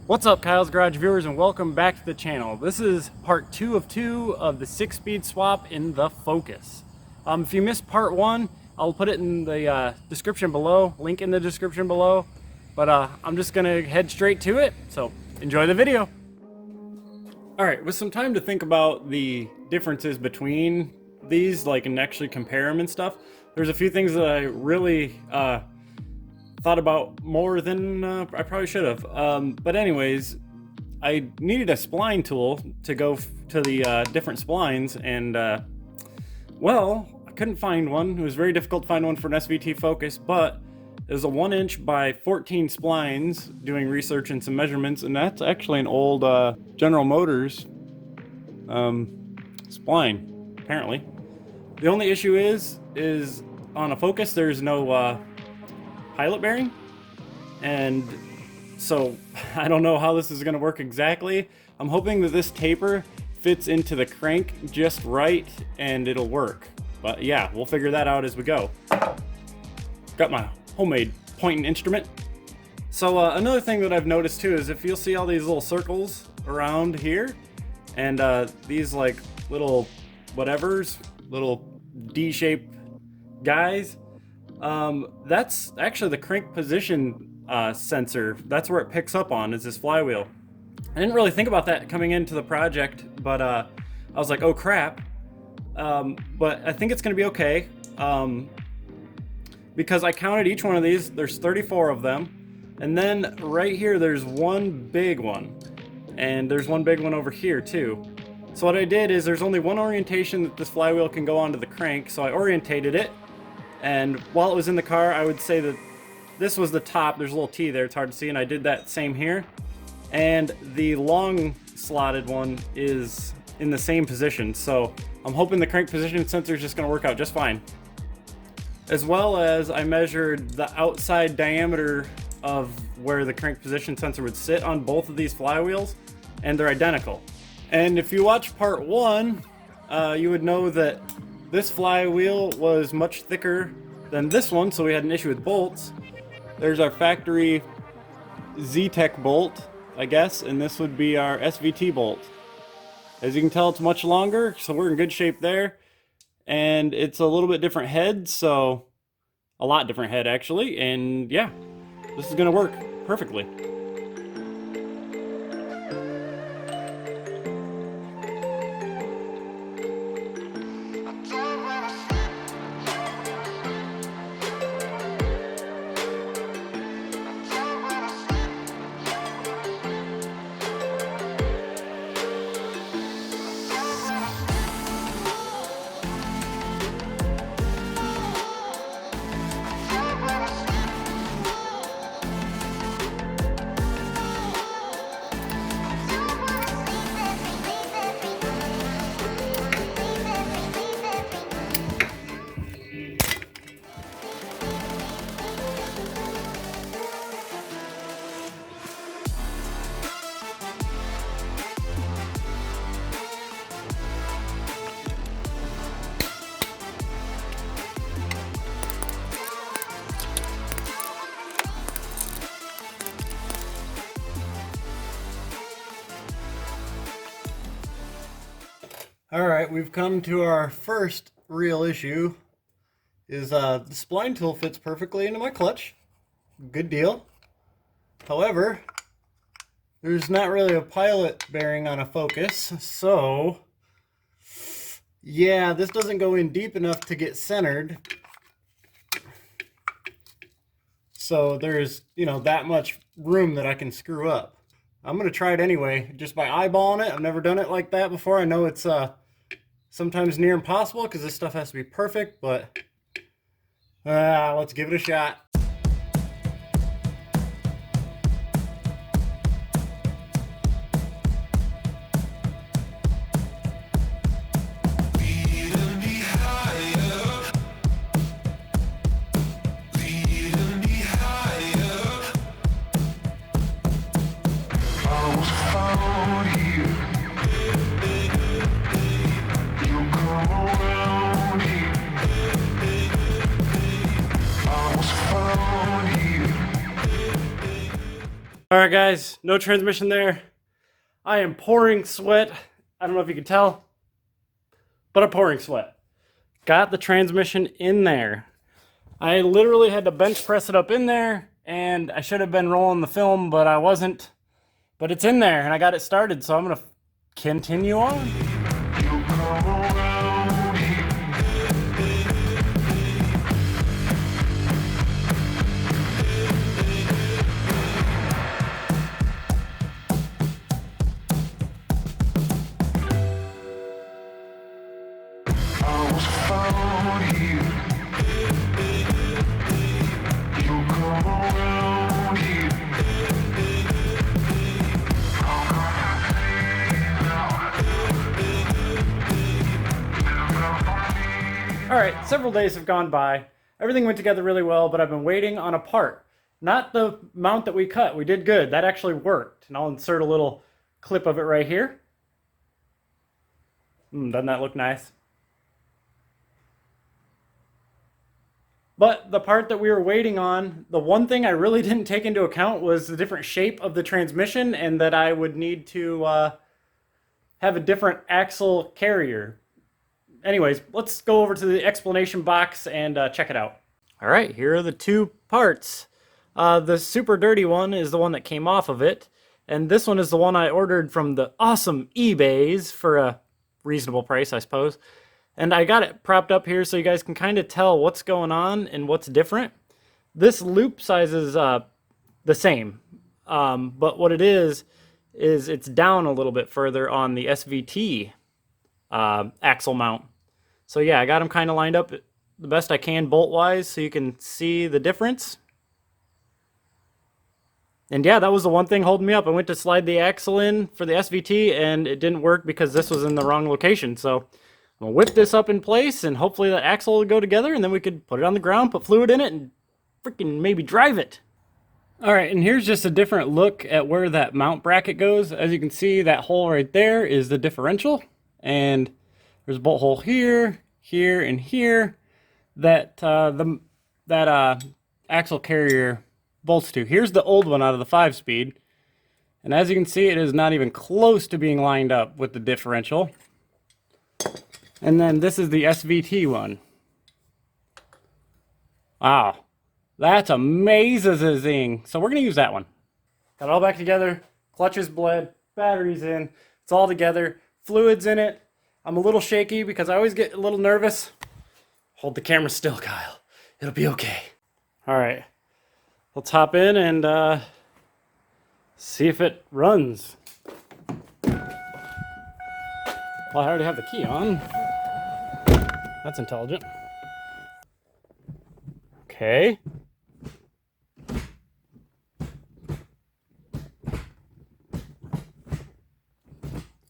What's up, Kyle's Garage viewers, and welcome back to the channel. This is part 2 of 2 of the 6-speed swap in the Focus. If you missed part 1, I'll put it in the description below, link in the description below. But I'm just gonna head straight to it, so enjoy the video. Alright, with some time to think about the differences between these, and actually compare them and stuff, there's a few things that I really thought about more than I probably should have. But anyways, I needed a spline tool to go to the different splines, and well, I couldn't find one. It was very difficult to find one for an SVT Focus, but it was a 1" by 14 splines doing research and some measurements, and that's actually an old General Motors spline, apparently. The only issue is on a Focus there's no pilot bearing, and so I don't know how this is going to work exactly. I'm hoping that this taper fits into the crank just right and it'll work, but yeah, we'll figure that out as we go. Got my homemade pointing instrument. So another thing that I've noticed too is if you'll see all these little circles around here, and these little whatevers, little D-shaped guys, that's actually the crank position sensor. That's where it picks up on, is this flywheel. I didn't really think about that coming into the project, but I was like, oh crap. But I think it's gonna be okay, because I counted each one of these. There's 34 of them, and then right here there's one big one, and there's one big one over here too. So what I did is there's only one orientation that this flywheel can go onto the crank, so I orientated it. And while it was in the car, I would say that this was the top. There's a little T there, it's hard to see, and I did that same here. And the long slotted one is in the same position, so I'm hoping the crank position sensor is just going to work out just fine. As well as I measured the outside diameter of where the crank position sensor would sit on both of these flywheels, and they're identical. And if you watch part 1, you would know that this flywheel was much thicker than this one, so we had an issue with bolts. There's our factory Z-Tech bolt, I guess, and this would be our SVT bolt. As you can tell, it's much longer, so we're in good shape there. And it's a little bit different head, so a lot different head actually, and yeah, this is gonna work perfectly. Alright, we've come to our first real issue, is the spline tool fits perfectly into my clutch. Good deal. However, there's not really a pilot bearing on a Focus, so yeah, this doesn't go in deep enough to get centered. So there's, that much room that I can screw up. I'm going to try it anyway, just by eyeballing it. I've never done it like that before. I know it's sometimes near impossible because this stuff has to be perfect, but let's give it a shot. Alright guys, no transmission there. I am pouring sweat. I don't know if you can tell, but I'm pouring sweat. Got the transmission in there. I literally had to bench press it up in there, and I should have been rolling the film, but I wasn't. But it's in there, and I got it started, so I'm gonna continue on. Alright, several days have gone by. Everything went together really well, but I've been waiting on a part. Not the mount that we cut. We did good. That actually worked. And I'll insert a little clip of it right here. Doesn't that look nice? But the part that we were waiting on, the one thing I really didn't take into account was the different shape of the transmission, and that I would need to have a different axle carrier. Anyways, let's go over to the explanation box and check it out. All right, here are the two parts. The super dirty one is the one that came off of it, and this one is the one I ordered from the awesome eBays for a reasonable price, I suppose. And I got it propped up here so you guys can kind of tell what's going on and what's different. This loop size is the same, but what it is it's down a little bit further on the SVT axle mount. So yeah, I got them kind of lined up the best I can bolt-wise so you can see the difference. And yeah, that was the one thing holding me up. I went to slide the axle in for the SVT and it didn't work because this was in the wrong location. So I'm gonna whip this up in place and hopefully the axle will go together, and then we could put it on the ground, put fluid in it, and freaking maybe drive it. Alright, and here's just a different look at where that mount bracket goes. As you can see, that hole right there is the differential, and there's a bolt hole here, here, and here that axle carrier bolts to. Here's the old one out of the 5-speed, and as you can see, it is not even close to being lined up with the differential. And then this is the SVT one. Wow, that's amazing. So we're gonna use that one. Got it all back together, clutches bled, batteries in, it's all together, fluids in it. I'm a little shaky because I always get a little nervous. Hold the camera still, Kyle. It'll be okay. All right, let's hop in and see if it runs. Well, I already have the key on. That's intelligent. Okay.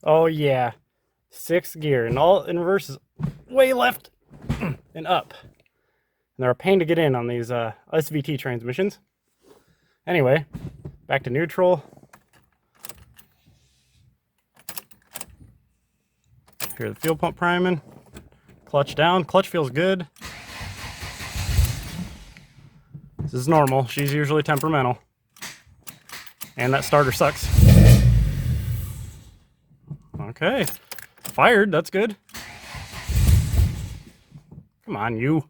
Oh yeah. 6th gear, and all in reverse is way left and up. And they're a pain to get in on these SVT transmissions. Anyway, back to neutral. Here, the fuel pump priming. Clutch down. Clutch feels good. This is normal. She's usually temperamental. And that starter sucks. Okay. Fired. That's good. Come on, you.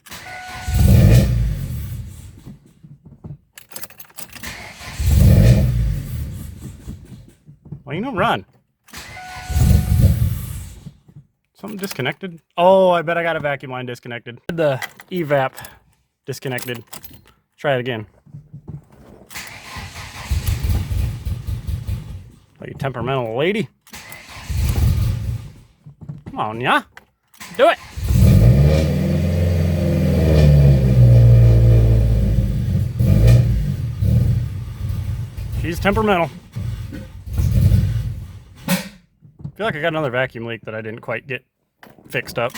Why you don't run? Something disconnected? Oh, I bet I got a vacuum line disconnected. The evap disconnected. Try it again. Oh, you temperamental lady. Come on, yeah? Do it! She's temperamental. I feel like I got another vacuum leak that I didn't quite get fixed up.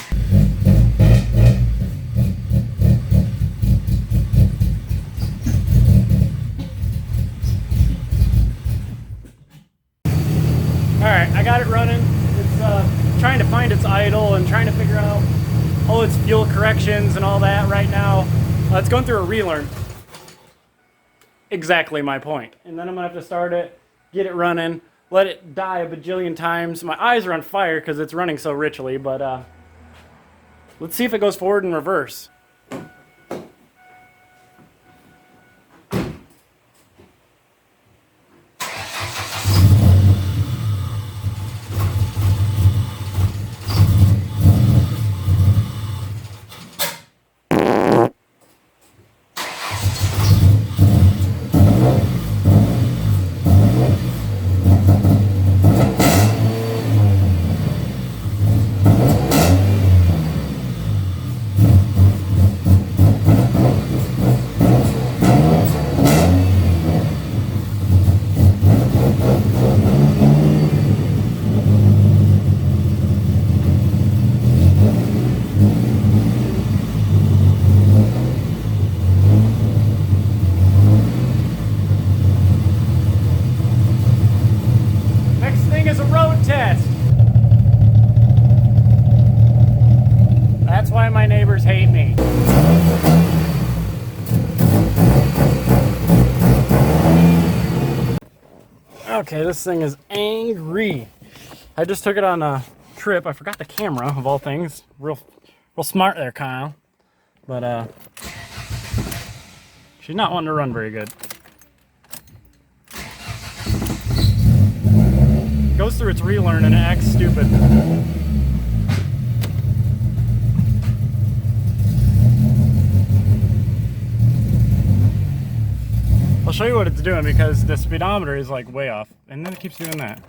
Alright, I got it running. It's trying to find its idle and trying to figure out all its fuel corrections and all that right now. It's going through a relearn. exactly my point. And then I'm gonna have to start it, get it running, let it die a bajillion times. My eyes are on fire because it's running so richly, but let's see if it goes forward and reverse. Is a road test. That's why my neighbors hate me. Okay, this thing is angry. I just took it on a trip. I forgot the camera of all things. Real smart there, Kyle. But she's not wanting to run very good. Goes through its relearn and it acts stupid. I'll show you what it's doing because the speedometer is like way off, and then it keeps doing that.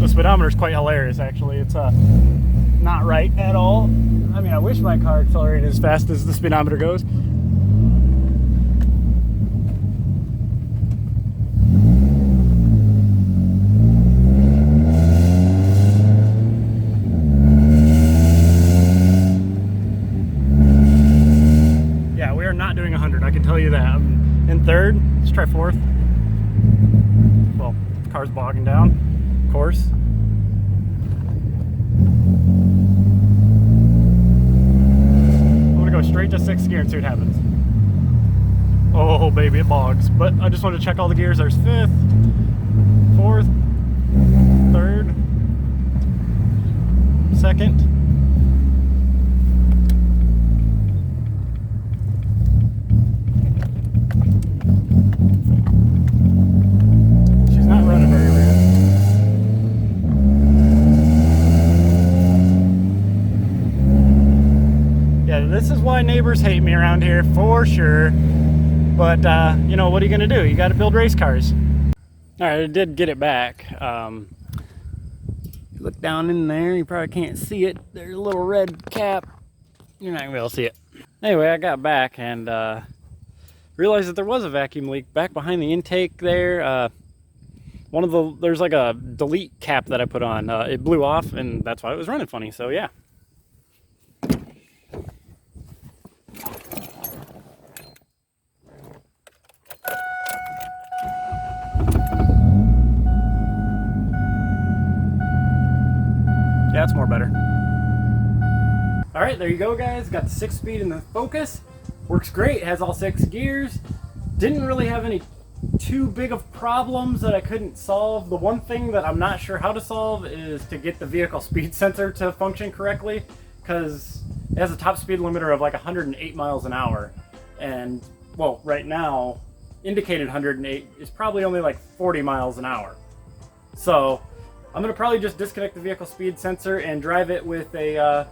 Speedometer is quite hilarious, actually. It's not right at all. I mean, I wish my car accelerated as fast as the speedometer goes. Yeah, we are not doing 100, I can tell you that. I'm in third. Let's try fourth. Well, the car's bogging down, of course. Go straight to 6th gear and see what happens. Oh baby, it bogs. But I just want to check all the gears. There's 5th, 4th, 3rd, 2nd. She's not running very good. This is why neighbors hate me around here for sure. But you know, what are you gonna do? You gotta build race cars. All right, I did get it back. Look down in there, you probably can't see it. There's a little red cap. You're not gonna be able to see it. Anyway, I got back and realized that there was a vacuum leak back behind the intake there. There's like a delete cap that I put on. It blew off and that's why it was running funny, so yeah. Yeah, it's more better. All right, there you go, guys. Got the 6-speed in the Focus. Works great, has all 6 gears. Didn't really have any too big of problems that I couldn't solve. The one thing that I'm not sure how to solve is to get the vehicle speed sensor to function correctly, because it has a top speed limiter of like 108 miles an hour. And, well, right now, indicated 108 is probably only like 40 miles an hour. So I'm gonna probably just disconnect the vehicle speed sensor and drive it with a,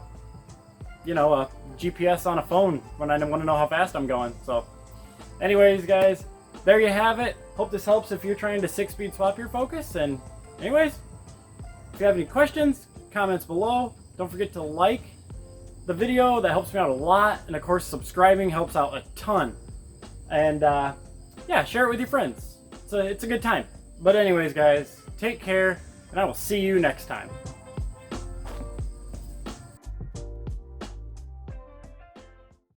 you know, a GPS on a phone when I want to know how fast I'm going. So anyways, guys, there you have it. Hope this helps if you're trying to 6-speed swap your Focus. And anyways, if you have any questions, comments below. Don't forget to like the video. That helps me out a lot. And of course, subscribing helps out a ton. And yeah, share it with your friends. It's a good time. But anyways, guys, take care. And I will see you next time.